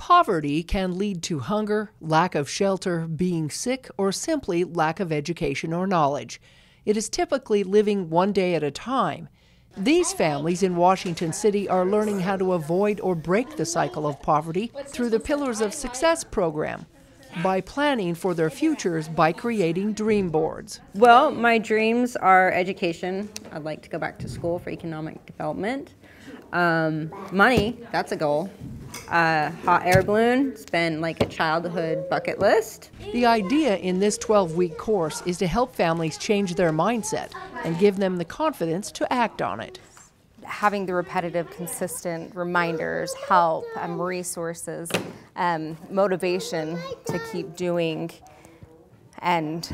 Poverty can lead to hunger, lack of shelter, being sick, or simply lack of education or knowledge. It is typically living one day at a time. These families in Washington City are learning how to avoid or break the cycle of poverty through the Pillars of Success program, by planning for their futures by creating dream boards. Well, my dreams are education. I'd like to go back to school for economic development. Money, that's a goal. Hot air balloon, it's been like a childhood bucket list. The idea in this 12-week course is to help families change their mindset and give them the confidence to act on it. Having the repetitive, consistent reminders, help, resources, motivation to keep doing and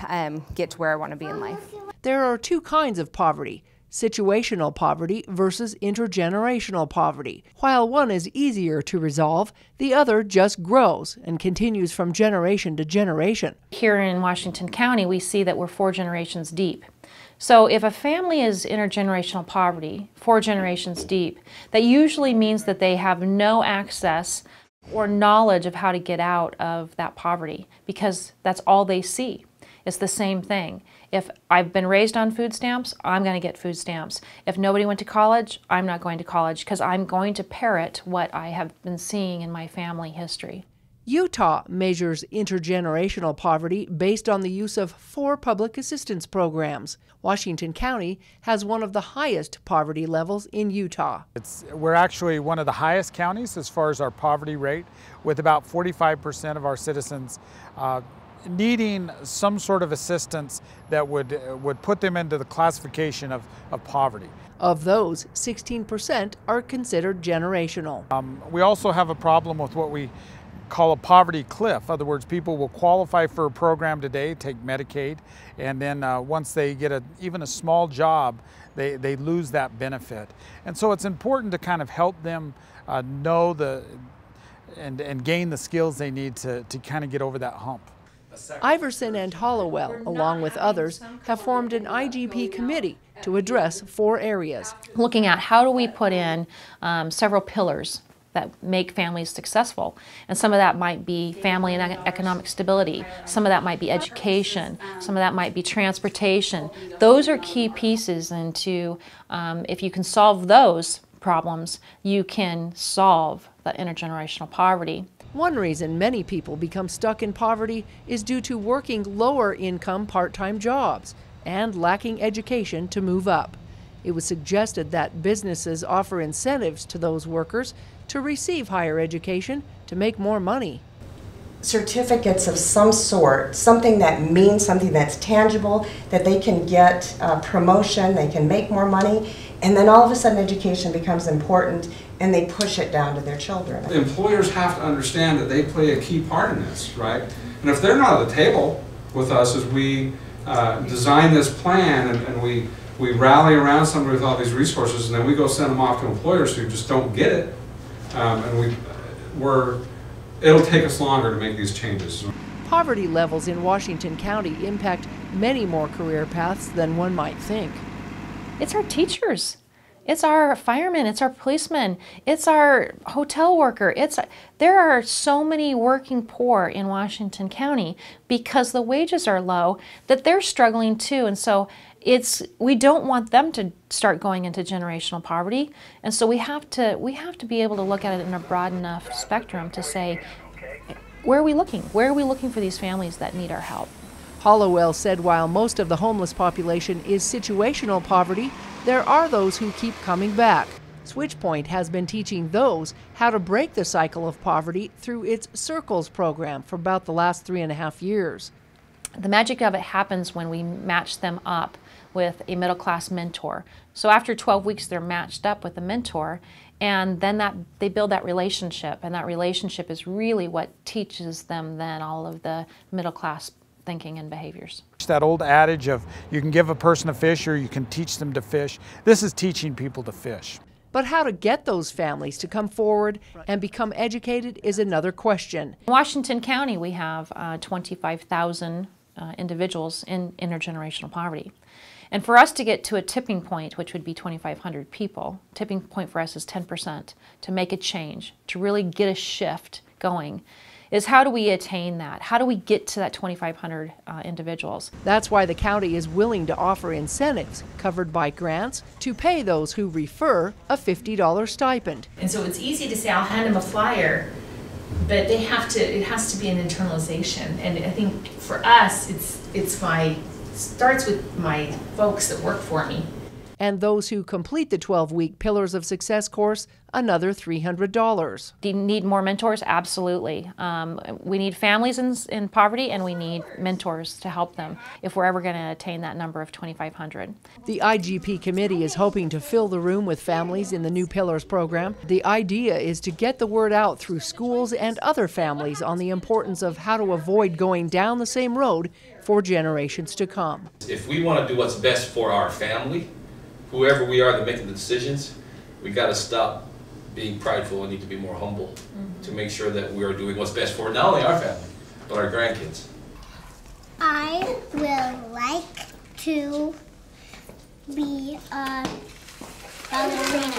get to where I want to be in life. There are two kinds of poverty: situational poverty versus intergenerational poverty. While one is easier to resolve, the other just grows and continues from generation to generation. Here in Washington County, we see that we're 4 generations deep. So if a family is intergenerational poverty, 4 generations deep, that usually means that they have no access or knowledge of how to get out of that poverty, because that's all they see. It's the same thing. If I've been raised on food stamps, I'm going to get food stamps. If nobody went to college, I'm not going to college, because I'm going to parrot what I have been seeing in my family history. Utah measures intergenerational poverty based on the use of 4 public assistance programs. Washington County has one of the highest poverty levels in Utah. We're actually one of the highest counties as far as our poverty rate, with about 45% of our citizens needing some sort of assistance that would put them into the classification of poverty. Of those, 16% are considered generational. We also have a problem with what we call a poverty cliff. In other words, people will qualify for a program today, take Medicaid, and then once they get even a small job, they lose that benefit. And so it's important to kind of help them know and gain the skills they need to kind of get over that hump. Iverson and Hollowell, along with others, have formed an IGP committee to address 4 areas. Looking at how do we put in several pillars that make families successful. And some of that might be family and economic stability. Some of that might be education. Some of that might be transportation. Those are key pieces into, if you can solve those problems, you can solve the intergenerational poverty. One reason many people become stuck in poverty is due to working lower-income part-time jobs and lacking education to move up. It was suggested that businesses offer incentives to those workers to receive higher education to make more money. Certificates of some sort, something that means something that's tangible, that they can get promotion, they can make more money, and then all of a sudden education becomes important and they push it down to their children. Employers have to understand that they play a key part in this, right? And if they're not at the table with us as we design this plan and we rally around somebody with all these resources, and then we go send them off to employers who just don't get it, it'll take us longer to make these changes. Poverty levels in Washington County impact many more career paths than one might think. It's our teachers. It's our firemen, it's our policemen, it's our hotel worker. There are so many working poor in Washington County because the wages are low that they're struggling too. And so we don't want them to start going into generational poverty. And so we have to be able to look at it in a broad enough spectrum to say, where are we looking? Where are we looking for these families that need our help? Hollowell said while most of the homeless population is situational poverty, there are those who keep coming back. Switchpoint has been teaching those how to break the cycle of poverty through its Circles program for about the last 3.5 years. The magic of it happens when we match them up with a middle-class mentor. So after 12 weeks, they're matched up with a mentor, and then they build that relationship, and that relationship is really what teaches them then all of the middle-class thinking and behaviors. That old adage of you can give a person a fish or you can teach them to fish. This is teaching people to fish. But how to get those families to come forward and become educated is another question. In Washington County, we have 25,000 individuals in intergenerational poverty. And for us to get to a tipping point, which would be 2,500 people, tipping point for us is 10%, to make a change, to really get a shift going, is how do we attain that? How do we get to that 2,500 individuals? That's why the county is willing to offer incentives covered by grants to pay those who refer a $50 stipend. And so it's easy to say, I'll hand them a flyer, but it has to be an internalization. And I think for us, it starts with my folks that work for me. And those who complete the 12-week Pillars of Success course, another $300. Do you need more mentors? Absolutely. We need families in poverty, and we need mentors to help them if we're ever going to attain that number of 2,500. The IGP committee is hoping to fill the room with families in the new Pillars program. The idea is to get the word out through schools and other families on the importance of how to avoid going down the same road for generations to come. If we want to do what's best for our family, whoever we are that making the decisions, we got to stop being prideful and need to be more humble to make sure that we are doing what's best for not only our family, but our grandkids. I will like to be a ballerina.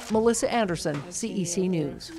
Melissa Anderson, CEC News.